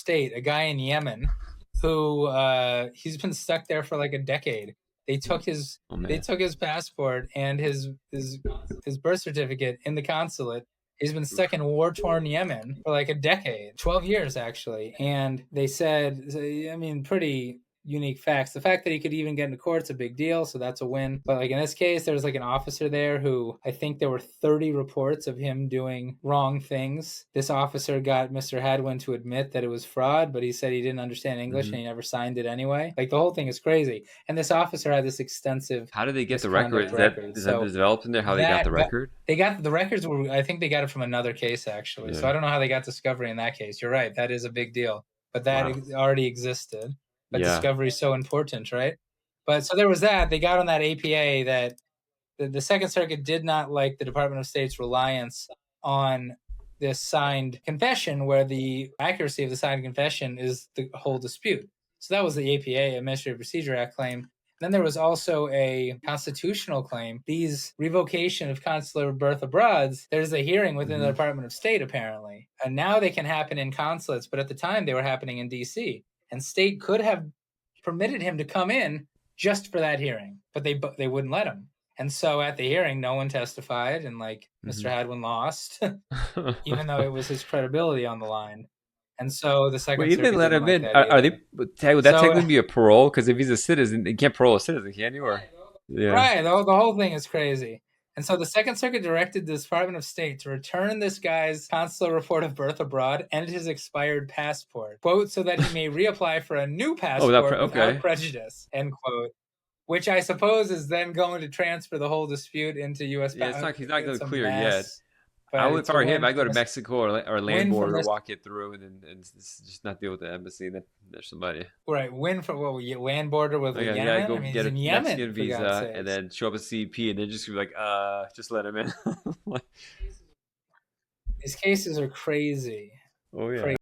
State, a guy in Yemen, who he's been stuck there for like a decade. They took his passport and his birth certificate in the consulate. He's been stuck in war-torn Yemen for like a decade, 12 years actually. And they said, I mean, pretty unique facts. The fact that he could even get into court's a big deal, so that's a win. But like in this case, there was like an officer there who, I think there were 30 reports of him doing wrong things. This officer got Mr. Hadwan to admit that it was fraud, but he said he didn't understand English and he never signed it anyway. Like the whole thing is crazy. And this officer had this extensive How did they get the record? Is that developed in there? How they got the record? They got the records I think they got it from another case actually. So I don't know how they got discovery in that case. You're right, that is a big deal. But that already existed. But discovery is so important, right? But so there was that. They got on that APA that the Second Circuit did not like the Department of State's reliance on this signed confession, where the accuracy of the signed confession is the whole dispute. So that was the APA, Administrative Procedure Act claim. Then there was also a constitutional claim. These revocation of consular birth abroad, there's a hearing within the Department of State, apparently. And now they can happen in consulates, but at the time they were happening in D.C. And state could have permitted him to come in just for that hearing, but they wouldn't let him. And so at the hearing, no one testified, and like Mr. Hadwan lost, even though it was his credibility on the line. And so the Second Circuit didn't let him in. Are they? Would that technically be a parole? Because if he's a citizen, you can't parole a citizen, can you? Or right, the whole thing is crazy. And so the Second Circuit directed the Department of State to return this guy's consular report of birth abroad and his expired passport, quote, so that he may reapply for a new passport without prejudice, end quote. Which I suppose is then going to transfer the whole dispute into U.S. Yeah, he's not going to clear yet. I would for him. I go to Mexico or land border, walk it through, and just not deal with the embassy. Then there's somebody. Right, win for what? We land border with Yemen. Yeah, go get a Mexican visa and then show up at CP, and then just be like, just let him in. These cases are crazy. Oh yeah.